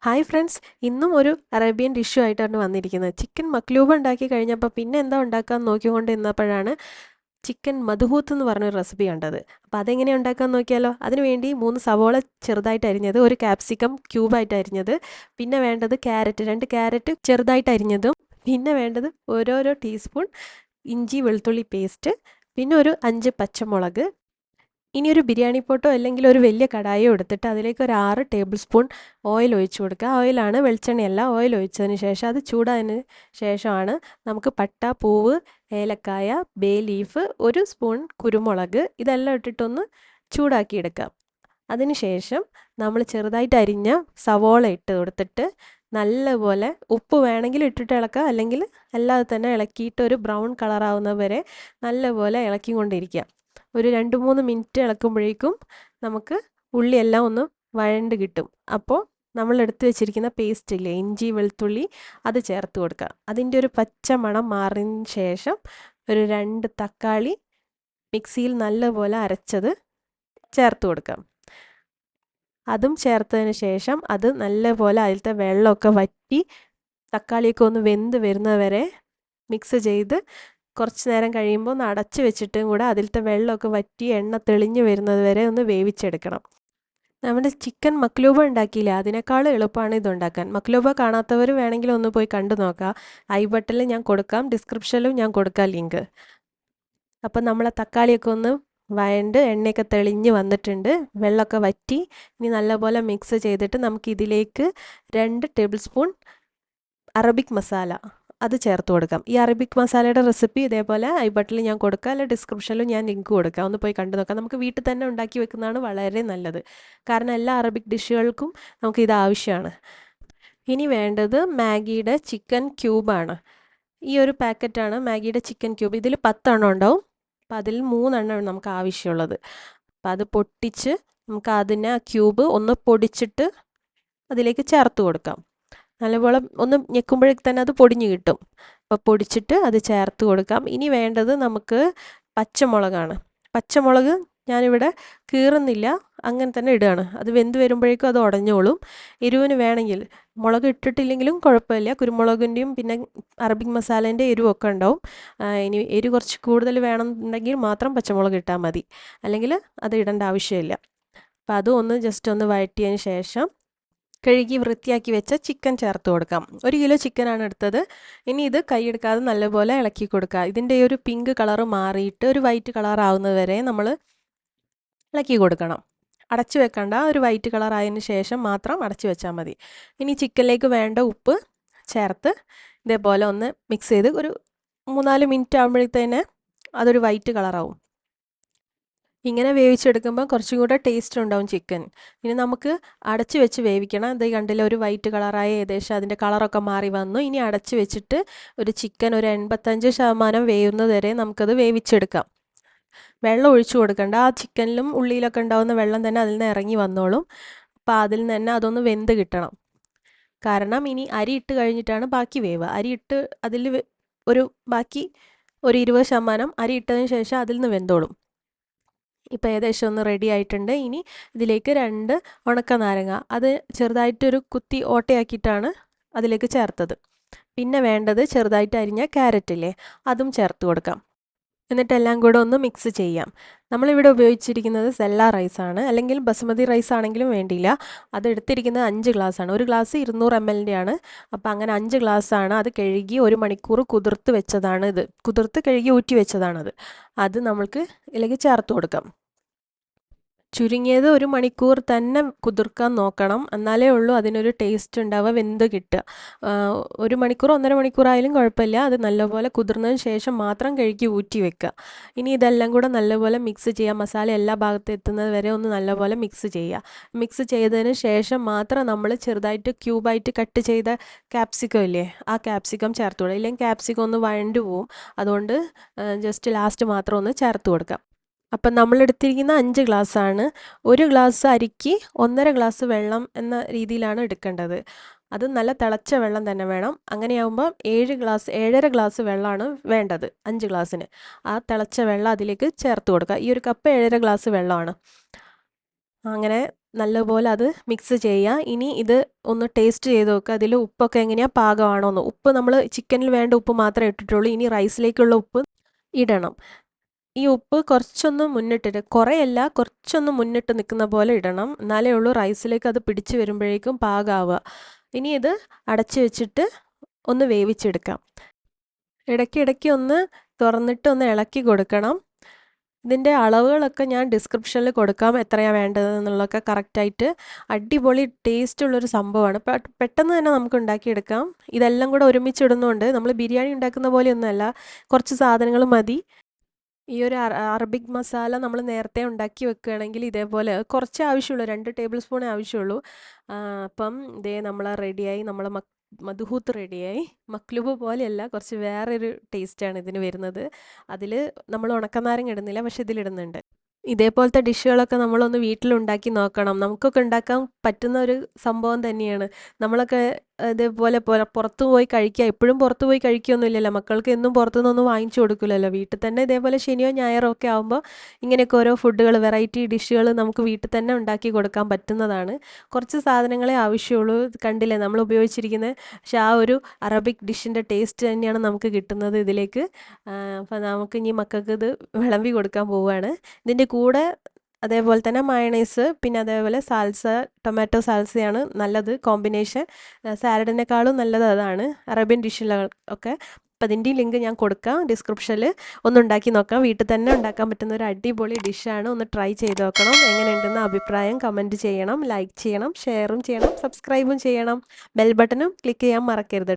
Hi friends, ഇന്നും ഒരു Arabian ഡിഷു ആയിട്ടാണ് വന്നിരിക്കുന്നത്. ചിക്കൻ മക്ലൂബ ഉണ്ടാക്കി കഴിഞ്ഞപ്പോൾ പിന്നെ എന്താ ഉണ്ടാക്കാമെന്ന് നോക്കിക്കൊണ്ട് നിന്നപ്പോഴാണ് ചിക്കൻ മധുഹൂത്ത് എന്ന് പറഞ്ഞൊരു റെസിപ്പി കണ്ടത്. അപ്പോൾ അതെങ്ങനെ ഉണ്ടാക്കാമെന്ന് നോക്കിയാലോ. അതിനുവേണ്ടി 3 സവോള ചെറുതായിട്ട് അരിഞ്ഞത്, ഒരു ക്യാപ്സിക്കം ക്യൂബായിട്ട് അരിഞ്ഞത്, പിന്നെ വേണ്ടത് ക്യാരറ്റ് 2 ക്യാരറ്റ് ചെറുതായിട്ട് അരിഞ്ഞതും, പിന്നെ വേണ്ടത് ഓരോരോ ടീസ്പൂൺ ഇഞ്ചി വെളുത്തുള്ളി പേസ്റ്റ്, പിന്നെ ഒരു 5 പച്ചമുളക്. ഇനി ഒരു ബിരിയാണി പോട്ടോ അല്ലെങ്കിൽ ഒരു വലിയ കടായോ എടുത്തിട്ട് അതിലേക്ക് ഒരു 6 ടേബിൾ സ്പൂൺ ഓയിൽ ഒഴിച്ചു കൊടുക്കുക. ഓയിലാണ്, വെളിച്ചെണ്ണയല്ല. ഓയിൽ ഒഴിച്ചതിന് ശേഷം അത് ചൂടായതിന് ശേഷമാണ് നമുക്ക് പട്ട, പൂവ്, ഏലക്കായ, ബേ ലീഫ്, ഒരു സ്പൂൺ കുരുമുളക് ഇതെല്ലാം ഇട്ടിട്ടൊന്ന് ചൂടാക്കിയെടുക്കാം. അതിനുശേഷം നമ്മൾ ചെറുതായിട്ട് അരിഞ്ഞ സവോള ഇട്ട് കൊടുത്തിട്ട് നല്ലപോലെ ഉപ്പ് വേണമെങ്കിൽ ഇട്ടിട്ട് ഇളക്കുക, അല്ലെങ്കിൽ അല്ലാതെ തന്നെ ഇളക്കിയിട്ട് ഒരു ബ്രൗൺ കളറാവുന്നത് വരെ നല്ലപോലെ ഇളക്കിക്കൊണ്ടിരിക്കുക. ഒരു 2-3 മിനിറ്റ് ഇളക്കുമ്പോഴേക്കും നമുക്ക് ഉള്ളിയെല്ലാം ഒന്ന് വഴണ്ട് കിട്ടും. അപ്പോൾ നമ്മൾ എടുത്തു വെച്ചിരിക്കുന്ന പേസ്റ്റ് ഇല്ലേ, ഇഞ്ചി വെളുത്തുള്ളി, അത് ചേർത്ത് കൊടുക്കുക. അതിൻ്റെ ഒരു പച്ച മണം മാറിയതിന് ശേഷം ഒരു 2 തക്കാളി മിക്സിയിൽ നല്ലപോലെ അരച്ചത് ചേർത്ത് കൊടുക്കാം. അതും ചേർത്തതിന് ശേഷം അത് നല്ലപോലെ അതിലത്തെ വെള്ളമൊക്കെ വറ്റി തക്കാളിയൊക്കെ ഒന്ന് വെന്ത് വരുന്നത് വരെ മിക്സ് ചെയ്ത് കുറച്ച് നേരം കഴിയുമ്പോൾ ഒന്ന് അടച്ച് വെച്ചിട്ടും കൂടെ അതിലത്തെ വെള്ളമൊക്കെ വറ്റി എണ്ണ തെളിഞ്ഞ് വരുന്നത് വരെ ഒന്ന് വേവിച്ചെടുക്കണം. നമ്മുടെ ചിക്കൻ മക്ലൂബ ഉണ്ടാക്കിയില്ല, അതിനേക്കാൾ എളുപ്പമാണ് ഇതുണ്ടാക്കാൻ. മക്ലൂബ കാണാത്തവർ വേണമെങ്കിൽ ഒന്ന് പോയി കണ്ടു നോക്കാം. ഐ ബട്ടണിൽ ഞാൻ കൊടുക്കാം, ഡിസ്ക്രിപ്ഷനിലും ഞാൻ കൊടുക്കാം ലിങ്ക്. അപ്പം നമ്മളെ തക്കാളിയൊക്കെ ഒന്ന് വഴണ്ട് എണ്ണയൊക്കെ തെളിഞ്ഞ് വന്നിട്ടുണ്ട്, വെള്ളമൊക്കെ വറ്റി. ഇനി നല്ലപോലെ മിക്സ് ചെയ്തിട്ട് നമുക്കിതിലേക്ക് 2 ടേബിൾ സ്പൂൺ അറബിക് മസാല അത് ചേർത്ത് കൊടുക്കാം. ഈ അറബിക് മസാലയുടെ റെസിപ്പി ഇതേപോലെ ഐ ബട്ടണിൽ ഞാൻ കൊടുക്കാം, അല്ലെങ്കിൽ ഡിസ്ക്രിപ്ഷനിലും ഞാൻ ലിങ്ക് കൊടുക്കാം. ഒന്ന് പോയി കണ്ടു നോക്കാം. നമുക്ക് വീട്ടിൽ തന്നെ ഉണ്ടാക്കി വെക്കുന്നതാണ് വളരെ നല്ലത്. കാരണം എല്ലാ അറബിക് ഡിഷുകൾക്കും നമുക്ക് ഇത് ആവശ്യമാണ്. ഇനി വേണ്ടത് മാഗിയുടെ ചിക്കൻ ക്യൂബാണ്. ഈ ഒരു പാക്കറ്റാണ് മാഗിയുടെ ചിക്കൻ ക്യൂബ്. ഇതിൽ 10 എണ്ണം ഉണ്ടാവും. അപ്പോൾ അതിൽ 3 എണ്ണമാണ് നമുക്ക് ആവശ്യമുള്ളത്. അപ്പോൾ അത് പൊട്ടിച്ച് നമുക്ക് അതിനെ ആ ക്യൂബ് ഒന്ന് പൊടിച്ചിട്ട് അതിലേക്ക് ചേർത്ത് കൊടുക്കാം. നല്ലപോലെ ഒന്ന് ഞെക്കുമ്പോഴേക്ക് തന്നെ അത് പൊടിഞ്ഞ് കിട്ടും. അപ്പോൾ പൊടിച്ചിട്ട് അത് ചേർത്ത് കൊടുക്കാം. ഇനി വേണ്ടത് നമുക്ക് പച്ചമുളകാണ്. പച്ചമുളക് ഞാനിവിടെ കീറുന്നില്ല, അങ്ങനെ തന്നെ ഇടുകയാണ്. അത് വെന്ത് വരുമ്പോഴേക്കും അത് ഉടഞ്ഞോളും. എരിവിന് വേണമെങ്കിൽ മുളക് ഇട്ടിട്ടില്ലെങ്കിലും കുഴപ്പമില്ല. കുരുമുളകിൻ്റെയും പിന്നെ അറബിക് മസാലേൻ്റെ എരിവൊക്കെ ഉണ്ടാവും. ഇനി എരിവ് കുറച്ച് കൂടുതൽ വേണമെന്നുണ്ടെങ്കിൽ മാത്രം പച്ചമുളക് ഇട്ടാൽ മതി, അല്ലെങ്കിൽ അത് ഇടേണ്ട ആവശ്യമില്ല. അപ്പോൾ അതും ഒന്ന് ജസ്റ്റ് ഒന്ന് വഴറ്റിയതിന് ശേഷം കഴുകി വൃത്തിയാക്കി വെച്ച ചിക്കൻ ചേർത്ത് കൊടുക്കാം. 1 കിലോ ചിക്കനാണ് എടുത്തത്. ഇനി ഇത് കൈയെടുക്കാതെ നല്ലപോലെ ഇളക്കി കൊടുക്കുക. ഇതിൻ്റെ ഒരു പിങ്ക് കളറ് മാറിയിട്ട് ഒരു വൈറ്റ് കളർ ആവുന്നത് വരെ നമ്മൾ ഇളക്കി കൊടുക്കണം. അടച്ചു വെക്കണ്ട, ഒരു വൈറ്റ് കളർ ആയതിന് ശേഷം മാത്രം അടച്ചു വെച്ചാൽ മതി. ഇനി ചിക്കനിലേക്ക് വേണ്ട ഉപ്പ് ചേർത്ത് ഇതേപോലെ ഒന്ന് മിക്സ് ചെയ്ത് ഒരു 3-4 മിനിറ്റ് ആകുമ്പോഴത്തേന് അതൊരു വൈറ്റ് കളറാവും. ഇങ്ങനെ വേവിച്ചെടുക്കുമ്പോൾ കുറച്ചും കൂടെ ടേസ്റ്റ് ഉണ്ടാവും ചിക്കൻ. ഇനി നമുക്ക് അടച്ച് വെച്ച് വേവിക്കണം. ഇത് കണ്ടില്ല, ഒരു വൈറ്റ് കളറായി ഏകദേശം അതിൻ്റെ കളറൊക്കെ മാറി വന്നു. ഇനി അടച്ച് വെച്ചിട്ട് ഒരു ചിക്കൻ ഒരു 85% വേവുന്നത് വരെ നമുക്കത് വേവിച്ചെടുക്കാം. വെള്ളം ഒഴിച്ചു കൊടുക്കണ്ട, ആ ചിക്കനിലും ഉള്ളിയിലൊക്കെ ഉണ്ടാകുന്ന വെള്ളം തന്നെ അതിൽ നിന്ന് ഇറങ്ങി വന്നോളും. അപ്പോൾ അതിൽ നിന്ന് തന്നെ അതൊന്ന് വെന്ത് കിട്ടണം. കാരണം ഇനി അരി ഇട്ട് കഴിഞ്ഞിട്ടാണ് ബാക്കി വേവ്. അരി ഇട്ട് അതിൽ ഒരു ബാക്കി ഒരു 20% അരി ഇട്ടതിന് ശേഷം അതിൽ നിന്ന് വെന്തോളും. ഇപ്പോൾ ഏകദേശം ഒന്ന് റെഡി ആയിട്ടുണ്ട്. ഇനി ഇതിലേക്ക് 2 ഉണക്ക നാരങ്ങ അത് ചെറുതായിട്ടൊരു കുത്തി ഓട്ടയാക്കിയിട്ടാണ് അതിലേക്ക് ചേർത്തത്. പിന്നെ വേണ്ടത് ചെറുതായിട്ട് അരിഞ്ഞ ക്യാരറ്റില്ലേ, അതും ചേർത്ത് കൊടുക്കാം. എന്നിട്ട് എല്ലാം കൂടെ ഒന്ന് മിക്സ് ചെയ്യാം. നമ്മളിവിടെ ഉപയോഗിച്ചിരിക്കുന്നത് സെല്ല റൈസാണ്, അല്ലെങ്കിൽ ബസുമതി റൈസ് ആണെങ്കിലും വേണ്ടിയില്ല. അത് എടുത്തിരിക്കുന്നത് 5 ഗ്ലാസ്സാണ്. ഒരു ഗ്ലാസ് 200 ml ആണ്. അപ്പോൾ അങ്ങനെ 5 ഗ്ലാസ്സാണ്. അത് കഴുകി 1 മണിക്കൂർ കുതിർത്ത് വെച്ചതാണ്. ഇത് കുതിർത്ത് കഴുകി ഊറ്റി വെച്ചതാണത്. അത് നമ്മൾക്ക് ഇതിലേക്ക് ചേർത്ത് കൊടുക്കാം. ചുരുങ്ങിയത് 1 മണിക്കൂർ തന്നെ കുതിർക്കാൻ നോക്കണം, എന്നാലേ ഉള്ളൂ അതിനൊരു ടേസ്റ്റ് ഉണ്ടാവുക, വെന്ത് കിട്ടുക. 1 മണിക്കൂർ 1.5 മണിക്കൂറായാലും കുഴപ്പമില്ല. അത് നല്ലപോലെ കുതിർന്നതിന് ശേഷം മാത്രം കഴുകി ഊറ്റി വെക്കുക. ഇനി ഇതെല്ലാം കൂടെ നല്ലപോലെ മിക്സ് ചെയ്യുക. മസാല എല്ലാ ഭാഗത്തും എത്തുന്നത് വരെ ഒന്ന് നല്ലപോലെ മിക്സ് ചെയ്യുക. മിക്സ് ചെയ്തതിന് ശേഷം മാത്രം നമ്മൾ ചെറുതായിട്ട് ക്യൂബായിട്ട് കട്ട് ചെയ്ത ക്യാപ്സിക്കം ഇല്ലേ, ആ ക്യാപ്സിക്കം ചേർത്ത് കൊടുക്കുക. ഇല്ലെങ്കിൽ ക്യാപ്സിക്കം ഒന്ന് വഴണ്ടു പോവും. അതുകൊണ്ട് ജസ്റ്റ് ലാസ്റ്റ് മാത്രം ഒന്ന് ചേർത്ത് കൊടുക്കുക. അപ്പം നമ്മളെടുത്തിരിക്കുന്ന 5 ഗ്ലാസ്സാണ്. 1 ഗ്ലാസ് അരിക്ക് 1.5 ഗ്ലാസ് വെള്ളം എന്ന രീതിയിലാണ് എടുക്കേണ്ടത്. അത് നല്ല തിളച്ച വെള്ളം തന്നെ വേണം. അങ്ങനെയാകുമ്പോൾ 7.5 ഗ്ലാസ് വെള്ളമാണ് വേണ്ടത് 5 ഗ്ലാസ്സിന്. ആ തിളച്ച വെള്ളം അതിലേക്ക് ചേർത്ത് കൊടുക്കുക. ഈ ഒരു കപ്പ് 7.5 ഗ്ലാസ് വെള്ളമാണ്. അങ്ങനെ നല്ലപോലെ അത് മിക്സ് ചെയ്യുക. ഇനി ഇത് ഒന്ന് ടേസ്റ്റ് ചെയ്ത് നോക്കുക, അതിൽ ഉപ്പൊക്കെ എങ്ങനെയാണ് പാകമാണോ എന്ന്. ഉപ്പ് നമ്മൾ ചിക്കനിൽ വേണ്ട ഉപ്പ് മാത്രമേ ഇട്ടിട്ടുള്ളൂ. ഇനി റൈസിലേക്കുള്ള ഉപ്പ് ഇടണം. ഈ ഉപ്പ് കുറച്ചൊന്ന് മുന്നിട്ടിട്ട്, കുറേയല്ല, കുറച്ചൊന്ന് മുന്നിട്ട് നിൽക്കുന്ന പോലെ ഇടണം. എന്നാലേ ഉള്ളൂ റൈസിലേക്ക് അത് പിടിച്ച് വരുമ്പോഴേക്കും പാകമാവുക. ഇനി ഇത് അടച്ചു വെച്ചിട്ട് ഒന്ന് വേവിച്ചെടുക്കാം. ഇടയ്ക്കിടയ്ക്ക് ഒന്ന് തുറന്നിട്ട് ഒന്ന് ഇളക്കി കൊടുക്കണം. ഇതിൻ്റെ അളവുകളൊക്കെ ഞാൻ ഡിസ്ക്രിപ്ഷനിൽ കൊടുക്കാം, എത്രയാണ് വേണ്ടത് എന്നുള്ളതൊക്കെ കറക്റ്റായിട്ട്. അടിപൊളി ടേസ്റ്റുള്ളൊരു സംഭവമാണ്. പെട്ടെന്ന് തന്നെ നമുക്ക് ഉണ്ടാക്കിയെടുക്കാം. ഇതെല്ലാം കൂടെ ഒരുമിച്ചിടുന്നതുകൊണ്ട് നമ്മൾ ബിരിയാണി ഉണ്ടാക്കുന്ന പോലെയൊന്നുമല്ല, കുറച്ച് സാധനങ്ങൾ മതി. ഈ ഒരു അറബിക് മസാല നമ്മൾ നേരത്തെ ഉണ്ടാക്കി വെക്കുകയാണെങ്കിൽ ഇതേപോലെ കുറച്ച് ആവശ്യമുള്ളൂ, 2 ടേബിൾ സ്പൂണേ ആവശ്യമുള്ളൂ. അപ്പം ഇതേ നമ്മൾ റെഡിയായി, നമ്മൾ മദ്ഹൂത്ത് റെഡിയായി. മക്ലൂബ് പോലെയല്ല, കുറച്ച് വേറൊരു ടേസ്റ്റാണ് ഇതിന് വരുന്നത്. അതിൽ നമ്മൾ ഉണക്കനാരങ്ങ ഇടുന്നില്ല, പക്ഷെ ഇതിലിടുന്നുണ്ട്. ഇതേപോലത്തെ ഡിഷുകളൊക്കെ നമ്മളൊന്ന് വീട്ടിലുണ്ടാക്കി നോക്കണം. നമുക്കൊക്കെ ഉണ്ടാക്കാൻ പറ്റുന്ന ഒരു സംഭവം തന്നെയാണ്. നമ്മളൊക്കെ ഇതേപോലെ പുറത്തു പോയി കഴിക്കുക, എപ്പോഴും പുറത്തു പോയി കഴിക്കുകയൊന്നുമില്ലല്ലോ. മക്കൾക്ക് എന്നും പുറത്തുനിന്നൊന്നും വാങ്ങിച്ചു കൊടുക്കില്ലല്ലോ. വീട്ടിൽ തന്നെ ഇതേപോലെ ശനിയോ ഞായറോ ഒക്കെ ആകുമ്പോൾ ഇങ്ങനെയൊക്കെ ഓരോ ഫുഡുകൾ, വെറൈറ്റി ഡിഷുകൾ നമുക്ക് വീട്ടിൽ തന്നെ ഉണ്ടാക്കി കൊടുക്കാൻ പറ്റുന്നതാണ്. കുറച്ച് സാധനങ്ങളെ ആവശ്യമുള്ളൂ. കണ്ടില്ലേ നമ്മൾ ഉപയോഗിച്ചിരിക്കുന്നത്. പക്ഷെ ആ ഒരു അറബിക് ഡിഷിൻ്റെ ടേസ്റ്റ് തന്നെയാണ് നമുക്ക് കിട്ടുന്നത് ഇതിലേക്ക്. അപ്പോൾ നമുക്ക് ഇനി മക്കൾക്ക് ഇത് വിളമ്പി കൊടുക്കാൻ പോവുകയാണ്. ഇതിൻ്റെ കൂടെ അതേപോലെ തന്നെ മയണൈസ്, പിന്നെ അതേപോലെ സാൽസ, ടൊമാറ്റോ സാൽസയാണ് നല്ലത് കോമ്പിനേഷൻ. സാലഡിനേക്കാളും നല്ലത് അതാണ് അറേബ്യൻ ഡിഷിലൊക്കെ. അപ്പോൾ അതിൻ്റെയും ലിങ്ക് ഞാൻ കൊടുക്കാം ഡിസ്ക്രിപ്ഷനിൽ. ഒന്ന് ഉണ്ടാക്കി നോക്കാം. വീട്ടിൽ തന്നെ ഉണ്ടാക്കാൻ പറ്റുന്ന ഒരു അടിപൊളി ഡിഷാണ്. ഒന്ന് ട്രൈ ചെയ്ത് നോക്കണം. എങ്ങനെയുണ്ടെന്ന് അഭിപ്രായം കമൻറ്റ് ചെയ്യണം, ലൈക്ക് ചെയ്യണം, ഷെയറും ചെയ്യണം, സബ്സ്ക്രൈബും ചെയ്യണം. ബെൽ ബട്ടണും ക്ലിക്ക് ചെയ്യാൻ മറക്കരുത്.